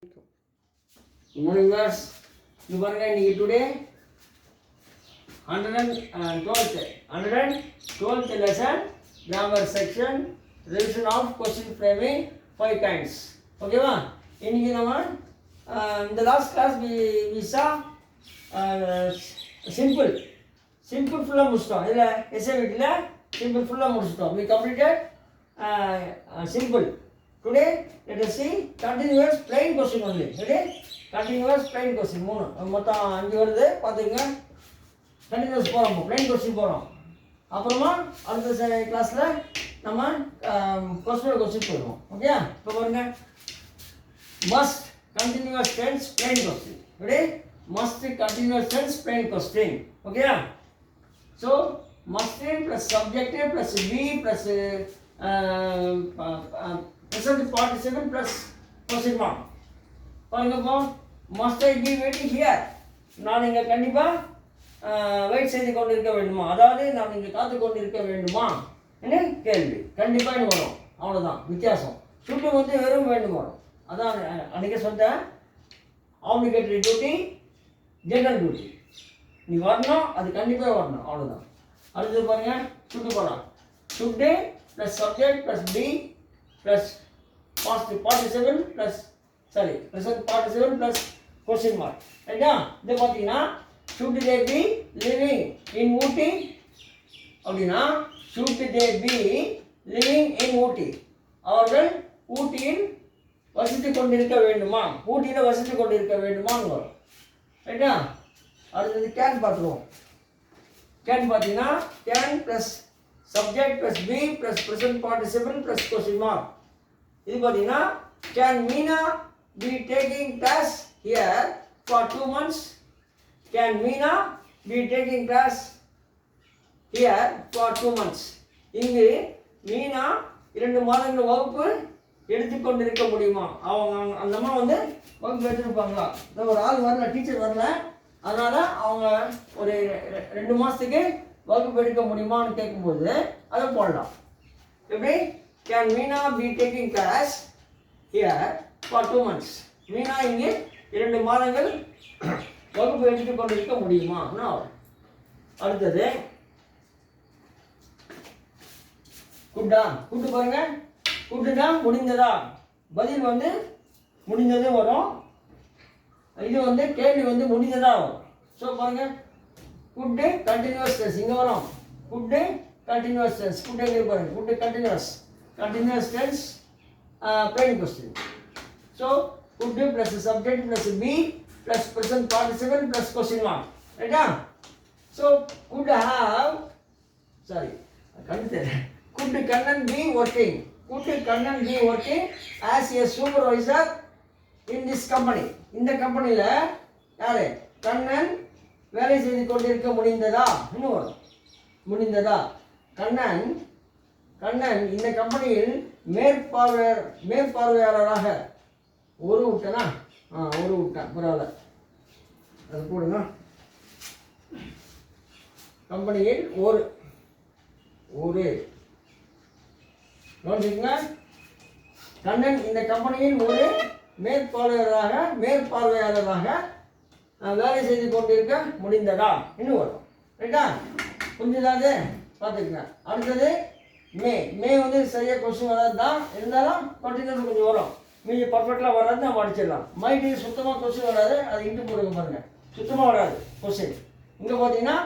Morning viewers, you பாருங்க இன்னைக்கு today 112th lesson grammar section revision of question framing 5 times. ஓகேவா? இன்னைக்கு நம்ம இந்த last class we saw simple full முடிச்சிட்டோம். இல்ல essay வீட்ல simple full முடிச்சிட்டோம். We completed simple. Today let us see continuous plain question only. Ready? Continuous plain question 3 மொத்தம் 5 வருது பாத்துங்க. கண்டினியூஸ் போறோம், plain question போறோம். அப்புறமா அடுத்த கிளாஸ்ல நம்ம question போடுவோம். ஓகே? இப்போ பாருங்க. Must continuous tense plain question. Ready? Must continuous tense plain question. Okay? So must plus subjective plus be plus present participle plus question mark. பாருங்க இப்போ must I be waiting here? நான் இங்கே கண்டிப்பாக wait செய்து கொண்டு இருக்க வேண்டுமா, அதாவது நான் இங்கே காத்து கொண்டு இருக்க வேண்டுமா என்ன கேள்வி. கண்டிப்பாக வரும், அவ்வளோதான் வித்தியாசம். சுட்டு வந்து வெறும் வேண்டும் வரும். அதான் அன்றைக்கே சொன்னேன், ஆப்ளிகேட்டரி டியூட்டி ஜெனரல் டியூட்டி. நீ வரணும், அது கண்டிப்பாக வரணும், அவ்வளோதான். அடுத்தது பாருங்கள், சுட்டு போகலாம். Should plus subject plus be plus participle plus present participle plus question mark. ரைட்டா? இது பார்த்தீங்கன்னா should they be living in Ooty அப்படின்னா should they be living in Ooty, அவர்கள் ஊட்டியில் வசித்து கொண்டிருக்க வேண்டுமா, ஊட்டியில் வசித்து கொண்டிருக்க வேண்டுமான்னு வரும். ரைட்டா? அடுத்தது கேன் பார்த்துருவோம். கேன் பார்த்தீங்கன்னா can plus subject plus be plus present participle plus question mark. இது பார்த்தீங்கன்னா can Meena be taking class here for 2 months? Can Meena be taking class here for 2 months? இங்கு மீனா 2 மாதங்கள் வகுப்பு எடுத்துக்கொண்டிருக்க முடியுமா? அவங்க அந்த அம்மா வந்து வகுப்பு எடுத்துருப்பாங்களா? ஒரு ஆள் வரல, டீச்சர் வரல, அதனால அவங்க ஒரு 2 மாதத்துக்கு வகுப்பு எடுக்க முடியுமான்னு கேட்கும்போது அதை போடலாம். எப்படி? Can Meena be taking class here for 2 months? Meena இங்கே 2 மாதங்கள் வகுப்பு எடுத்துக் கொண்டிருக்க முடியுமா? அடுத்தது குட்டா. குட்டு பாருங்க, குட்டுனா முடிந்ததா, பதில் வந்து முடிந்தது வரும். இது வந்து கேள்வி வந்து முடிந்ததா வரும். ஸோ பாருங்க, குட்டு கண்டினியூஸ் டென்ஸ் இங்கே வரும். குட்டு கண்டினியூஸ் டென்ஸ், குட்டு எங்கே பாருங்க, could continuous tense plain question. So could be plus subject plus be plus present participle plus question mark. Right? So could have, could Kannan be working? Could Kannan be working as a supervisor in this company? இந்த கம்பெனியில் யாரு கண்ணன் வேலை செய்து கொண்டிருக்க முடிந்ததா? இன்னும் வரும், முடிந்ததா. கண்ணன் இந்த கம்பெனியில் மேற்பார்வையாளராக ஒரு விட்டனா ஒரு விட்டேன், பரவாயில்ல, அது போடுங்க. கம்பெனியில் ஒரு கவனிச்சுங்க. கண்ணன் இந்த கம்பெனியில் ஒரு மேற்பார்வையாளராக வேலை செய்து கொண்டிருக்க முடிந்ததா? இன்னும் வரும். ரைட்டா? புரிஞ்சுதாது பார்த்துக்குங்க. அடுத்தது மே வந்து சரியாக கொஸ்டின் வராது தான், இருந்தாலும் கண்டினியூஸ் கொஞ்சம் வரும். மீதி பர்ஃபெக்டாக வராது நம்ம அடிச்சிடலாம். மைட் சுத்தமாக கொஸ்டின் வராது, அது இன்ட்டு போடுங்க பாருங்கள், சுத்தமாக வராது கொஸ்டின். இங்கே பார்த்தீங்கன்னா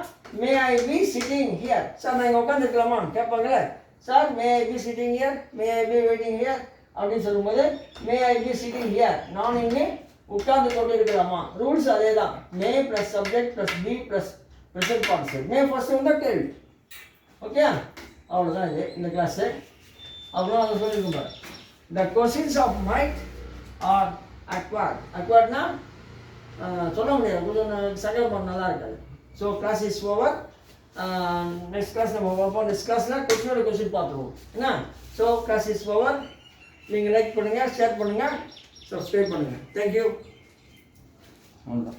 may I be sitting here. Sir நான் இங்கே உட்காந்துருக்கலாமா கேட்பாங்களே, sir may I be sitting here, may I be waiting here அப்படின்னு சொல்லும்போது may I be sitting here, நான் இங்கே உட்கார்ந்து கொண்டு இருக்கலாமா. ரூல்ஸ் அதே தான், may plus subject plus be plus present participle. May first வந்தால் கேள்வி. ஓகே, அவ்வளோதான் இது இந்த கிளாஸு. அப்புறம் அதை சொல்லியிருக்கோம் பாரு, the questions of might are அக்வர்ட்னா சொல்ல முடியாது, கொஞ்சம் சகல் பண்ண நல்லா இருக்காது. So class is over. Next class நம்ம பார்ப்போம். நெக்ஸ்ட் கிளாஸில் கொஸ்டின் பார்த்துருவோம் என்ன. So class is over. நீங்கள் லைக் பண்ணுங்கள், ஷேர் பண்ணுங்கள், சப்ஸ்கிரைப் பண்ணுங்கள். தேங்க்யூ. அவ்வளோதான்.